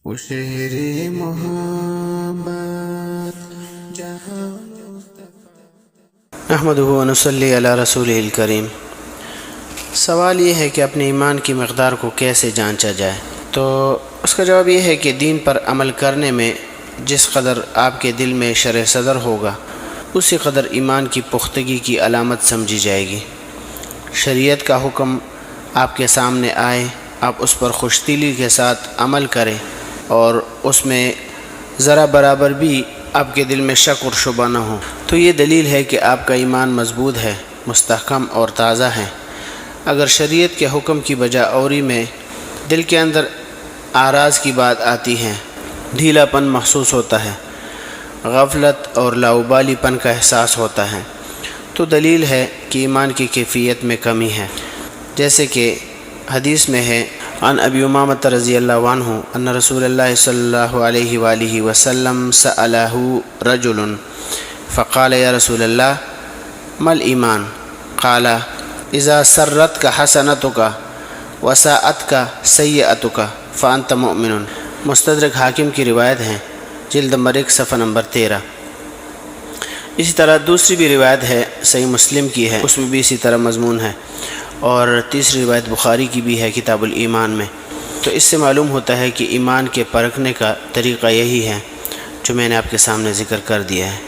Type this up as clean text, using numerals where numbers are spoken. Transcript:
وہ شہر محبت جہاں نحمدہ و نصلی علی رسولہ الکریم۔ سوال یہ ہے کہ اپنے ایمان کی مقدار کو کیسے جانچا جائے؟ تو اس کا جواب یہ ہے کہ دین پر عمل کرنے میں جس قدر آپ کے دل میں شرح صدر ہوگا اسی قدر ایمان کی پختگی کی علامت سمجھی جائے گی۔ شریعت کا حکم آپ کے سامنے آئے، آپ اس پر خوش دلی کے ساتھ عمل کریں اور اس میں ذرا برابر بھی آپ کے دل میں شک اور شبہ نہ ہو، تو یہ دلیل ہے کہ آپ کا ایمان مضبوط ہے، مستحکم اور تازہ ہے۔ اگر شریعت کے حکم کی بجا اوری میں دل کے اندر اعراض کی بات آتی ہے، ڈھیلا پن محسوس ہوتا ہے، غفلت اور لاؤبالی پن کا احساس ہوتا ہے، تو دلیل ہے کہ ایمان کی کیفیت میں کمی ہے۔ جیسے کہ حدیث میں ہے، عن ابی امامۃ رضی اللہ عنہ ان رسول اللہ صلی اللہ علیہ وآلہ وسلم سألہ رجل فقال یا رسول اللہ ما الایمان؟ قال اذا سرتک حسنتک وساءتک سیئتک فانت مؤمن۔ مستدرک حاکم کی روایت ہے، جلد نمبر 1 صفحہ نمبر 13۔ اسی طرح دوسری بھی روایت ہے، صحیح مسلم کی ہے، اس میں بھی اسی طرح مضمون ہے، اور تیسری روایت بخاری کی بھی ہے کتاب الایمان میں۔ تو اس سے معلوم ہوتا ہے کہ ایمان کے پرکھنے کا طریقہ یہی ہے جو میں نے آپ کے سامنے ذکر کر دیا ہے۔